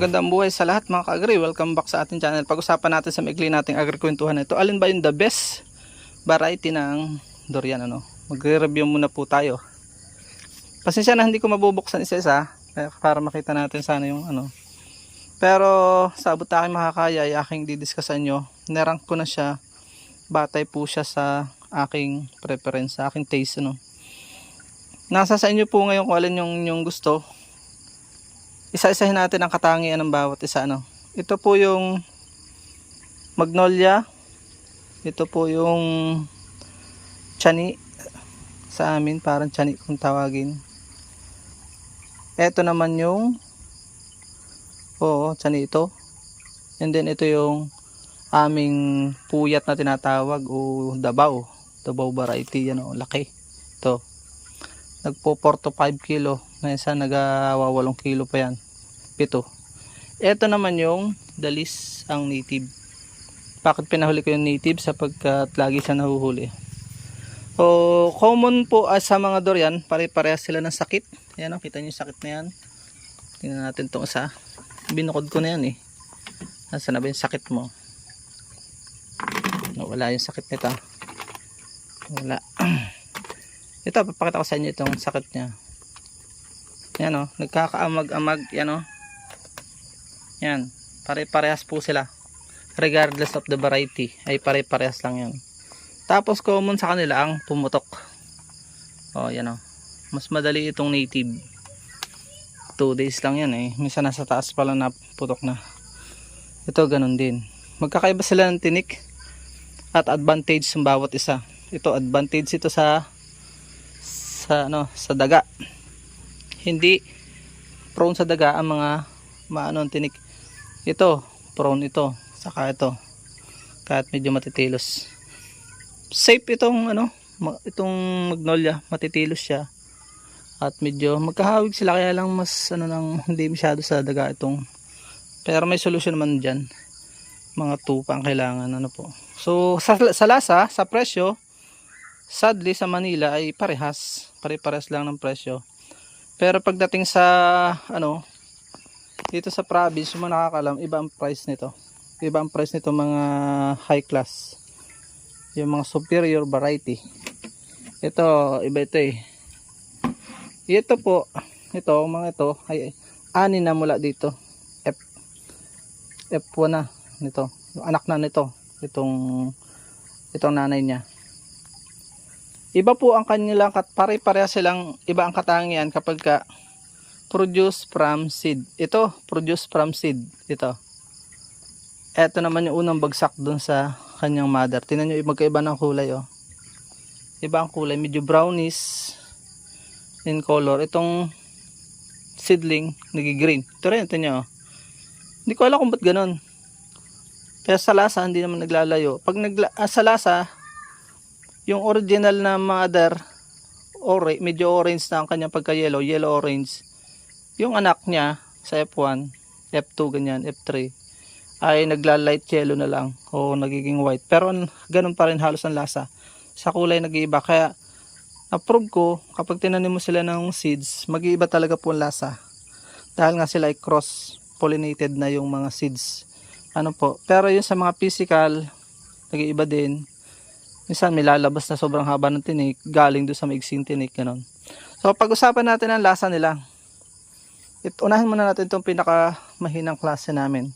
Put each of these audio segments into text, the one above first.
Magandang buhay sa lahat mga ka-agri. Welcome back sa ating channel. Pag-usapan natin sa maikli nating agri-kwentuhan na ito. Alin ba yung the best variety ng durian? Magre-review muna po tayo. Pasensya na hindi ko mabubuksan isa-isa para makita natin sana yung Pero sa abot aking makakaya ay aking didiscuss nyo. Nerank ko na siya. Batay po siya sa aking preference, sa aking taste. Nasa sa inyo po ngayon kung alin yung gusto. Isa-isahin natin ang katangian ng bawat isa. Ito po yung magnolia. Ito po yung chani. Sa amin parang chani kung tawagin. Ito naman yung chani ito. And then ito yung aming puyat na tinatawag o dabaw. Dabaw variety. Laki. Ito. Nagpo 4 to 5 kilo. Na isa nagawa 8 kilo pa yan. 7. Ito naman yung dalis ang native. Bakit pinahuli ko yung native? Sapagkat lagi siya nahuhuli. So, common po sa mga durian, pare-parehas sila ng sakit. Ayan kita nyo yung sakit na yan. Tingnan natin itong isa. Binukod ko na yan eh. Nasaan na ba yung sakit mo? Wala yung sakit nito. Wala. Ito, papakita ko sa inyo itong sakit niya. Yan nagkakaamag-amag, yan Yan, pare-parehas po sila. Regardless of the variety, ay pare-parehas lang yan. Tapos common sa kanila ang pumutok. Yan mas madali itong native. 2 days lang yan eh. Minsan nasa taas pala na putok na. Ito ganun din. Magkakaiba sila ng tinik at advantage ng bawat isa. Ito advantage ito sa daga. Hindi prone sa daga ang mga tinik. Ito prone ito, saka ito kahit medyo matitilos. Safe itong itong magnolia, matitilos siya at medyo magkahawig sila, kaya lang mas hindi masyado sa daga itong, pero may solusyon naman dyan. Mga tupa ang kailangan po. So sa lasa, sa presyo, sadly sa Manila ay pare-parehas lang ng presyo. Pero pagdating sa dito sa province, yung mga nakakalam, iba ang price nito. Iba ang price nito mga high class. Yung mga superior variety. Ito, iba ito eh. Ito po, mga ito ay ani na mula dito. F1 na nito. Yung anak na nito, itong nanay niya. Iba po ang kanilang, pare-pareha silang, iba ang katangian kapag produce from seed. Ito, produce from seed. Ito naman yung unang bagsak dun sa kanyang mother. Tingnan nyo, magkaiba ng kulay Iba ang kulay, medyo brownish in color. Itong seedling, nagi-green. Ito rin, ito nyo. Hindi ko alam kung ba't ganun. Kaya sa lasa, hindi naman naglalayo. Pag sa lasa, yung original na mother, medyo orange na ang kanyang pagka-yellow, yellow-orange. Yung anak niya sa F1, F2, ganyan, F3, ay nagla-light yellow na lang o nagiging white. Pero ganun pa rin halos ang lasa. Sa kulay nag-iiba. Kaya approve ko, kapag tinanim mo sila ng seeds, mag-iiba talaga po ang lasa. Dahil nga sila ay cross-pollinated na yung mga seeds. Pero yung sa mga physical, nag-iiba din. Minsan may lalabas na sobrang haba ng tinik, galing doon sa maigsing tinik, ganun. So pag-usapan natin ang lasa nila. Unahin muna natin itong pinaka mahinang klase namin.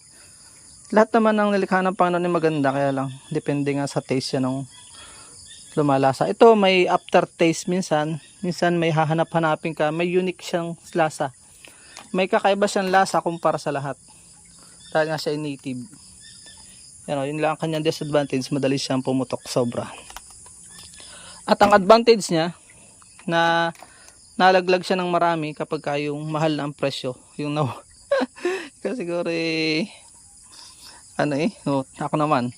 Lahat naman ng nilikha ng Panginoon ay maganda, kaya lang depende nga sa taste yan ng lumalasa. Ito may aftertaste minsan may hahanap-hanapin ka, may unique siyang lasa. May kakaiba siyang lasa kumpara sa lahat. Dahil nga siya ay native. Yun lang ang kanyang disadvantage, madali siyang pumutok sobra. At ang advantage niya, na nalaglag siya ng marami kapag yung mahal na ang presyo. Kasi siguro ako naman,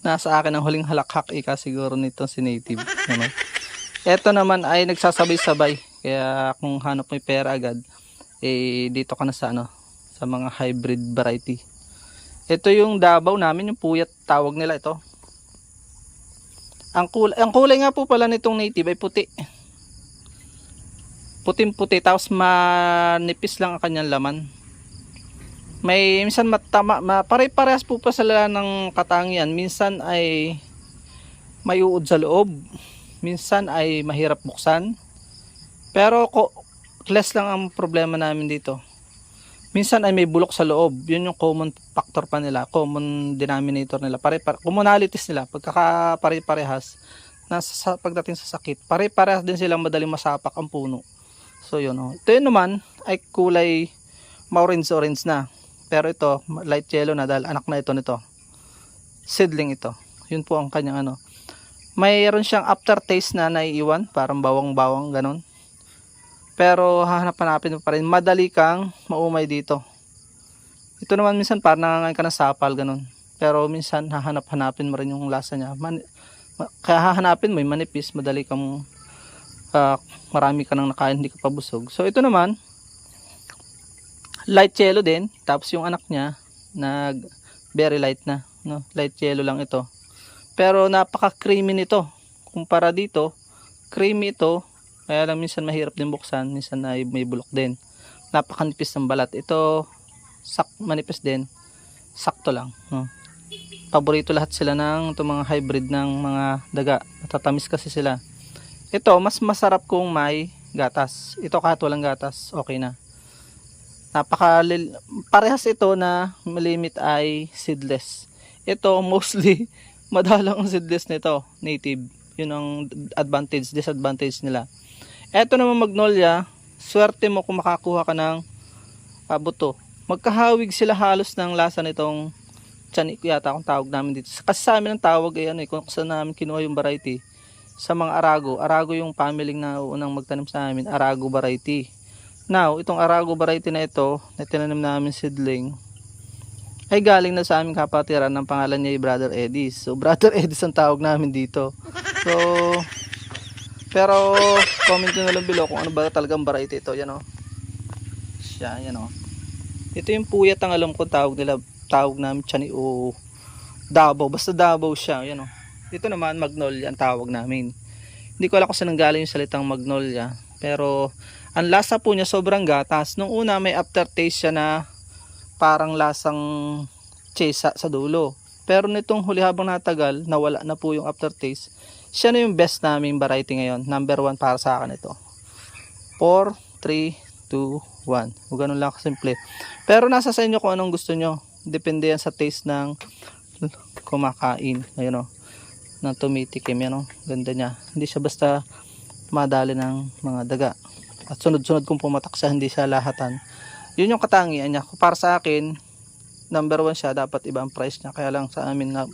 nasa akin ang huling halakhak siguro nito si native. Ito naman ay nagsasabay-sabay. Kaya kung hanap mo yung pera agad, dito ka na sa mga hybrid variety. Ito yung dabaw namin, yung puyat tawag nila ito. Ang kulay nga po pala nitong native ay puti. Puting-puti, tapos manipis lang ang kanyang laman. May minsan pare-parehas po pa sila ng katangian. Minsan ay may uod sa loob, minsan ay mahirap buksan. Pero less lang ang problema namin dito. Minsan ay may bulok sa loob. Yun yung common factor pa nila, common denominator nila. Commonalities nila, pagkakapare-parehas pagdating sa sakit. Pare-parehas din silang madaling masapak ang puno. So yun, oh. Ito yun naman ay kulay ma-orange na. Pero ito, light yellow na dahil anak na ito nito. Seedling ito. Yun po ang kanyang ano. Mayroon siyang aftertaste na naiiwan, parang bawang-bawang ganon. Pero hahanap-hanapin mo pa rin. Madali kang maumay dito. Ito naman minsan parang nangangain ka ng sapal ganon. Pero minsan hahanap-hanapin mo rin yung lasa niya. Kaya hahanapin mo yung manipis, madali kang marami ka nang nakain, hindi ka pabusog. So ito naman light yellow din, tapos yung anak niya very light na, no? Light yellow lang ito. Pero napaka creamy nito. Kumpara dito, creamy ito, kaya lang minsan mahirap din buksan, minsan ay may bulok din. Napakanipis ng balat. Ito manipis din, sakto lang, no? Paborito lahat sila ng itong mga hybrid ng mga daga. Matatamis kasi sila. Ito mas masarap kung may gatas. Ito kahit walang gatas, okay na. Parehas ito na malimit ay seedless. Ito mostly madalang ang seedless nito, native. Yun ang disadvantage nila. Ito naman magnolia, swerte mo kung makakuha ka ng buto. Magkahawig sila halos ng lasa nitong tiyanik yata kung tawag namin dito. Kasi sa amin ang tawag ay kung saan namin kinuha yung variety. Sa mga Arago. Arago yung family na unang magtanim sa amin. Arago variety. Now, itong Arago variety na ito, na tinanim namin seedling, ay galing na sa aming kapatiran ng pangalan niya ay Brother Edis. So, Brother Edis ang tawag namin dito. So, pero, comment nyo na lang below kung ano ba talagang variety ito. Yan o. Siya, yan o. Ito yung puyat ang alam ko tawag nila. Tawag namin Chani o Davao. Basta Davao siya. Yan o. Ito naman, Magnolia ang tawag namin. Hindi ko alam kung saan galing yung salitang Magnolia. Pero, ang lasa po niya sobrang gatas. Nung una may aftertaste siya na parang lasang chesa sa dulo. Pero nitong huli habang natagal, nawala na po yung aftertaste. Siya na yung best naming variety ngayon. Number 1 para sa akin ito. 4, 3, 2, 1. O ganun lang kasimple. Pero nasa sa inyo kung anong gusto nyo. Depende yan sa taste ng kumakain. Ayun o. Ng tumitikim yan o. Ganda niya. Hindi siya basta madali ng mga daga. At sunod-sunod kung pumatak siya, hindi siya lahatan. Yun yung katangian niya. Para sa akin, number 1 siya, dapat iba ang price niya. Kaya lang sa amin na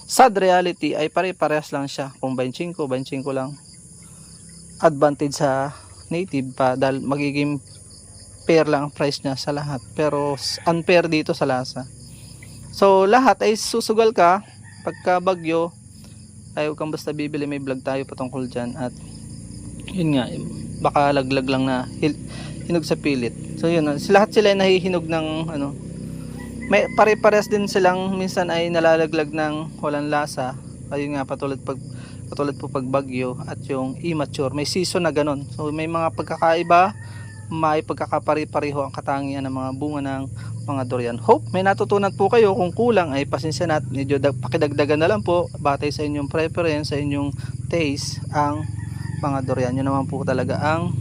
sad reality ay pare-parehas lang siya. Kung 25 lang. Advantage sa native pa dahil magiging fair lang ang price niya sa lahat. Pero unfair dito sa lasa. So lahat ay susugal ka pagka bagyo. Ay huwag kang basta bibili, may vlog tayo patungkol dyan. At yun nga, baka laglag lang na hinog sa pilit. So yun, lahat sila ay nahihinog ng ano. May pare-parehas din silang minsan ay nalalaglag ng walang lasa. Ayun nga, patulad po pag bagyo at yung immature. May season na ganun. So may mga pagkakaiba, may pagkakapare-pareho ang katangian ng mga bunga ng mga durian. Hope may natutunan po kayo. Kung kulang ay pasensya na at medyo pakidagdagan na lang po batay sa inyong preference, sa inyong taste ang mga durian. Yun naman po talaga ang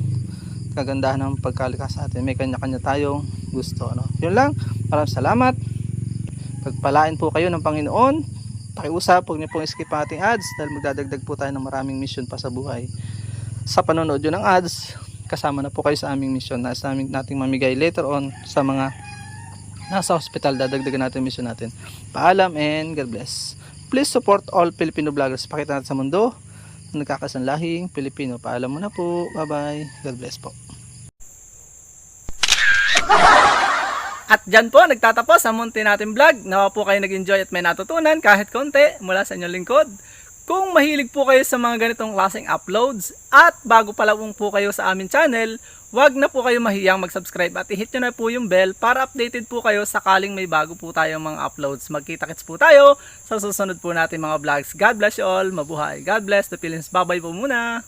kagandahan ng pagkalikas sa atin. May kanya-kanya tayong gusto, ano? Yun lang. Maraming salamat. Pagpalain po kayo ng Panginoon. Pakiusap, huwag niyo pong skip ang ating ads dahil magdadagdag po tayo ng maraming mission pa sa buhay. Sa panonood yun ng ads, kasama na po kayo sa aming mission na sa aming nating mamigay later on sa mga nasa hospital. Dadagdagan natin mission natin. Paalam and God bless. Please support all Filipino vloggers. Pakita natin sa mundo nagkakasanlahing Pilipino. Paalam muna po. Bye bye. God bless po. At dyan po nagtatapos ang munti natin vlog. Nawa po kayo nag-enjoy at may natutunan kahit konti mula sa inyong lingkod. Kung mahilig po kayo sa mga ganitong klaseng uploads at bago pa lang po kayo sa aming channel, wag na po kayo mahiyang mag-subscribe at i-hit nyo na po yung bell para updated po kayo sakaling may bago po tayong mga uploads. Magkita-kits po tayo sa susunod po natin mga vlogs. God bless you all. Mabuhay. God bless the Philippines. Bye-bye po muna.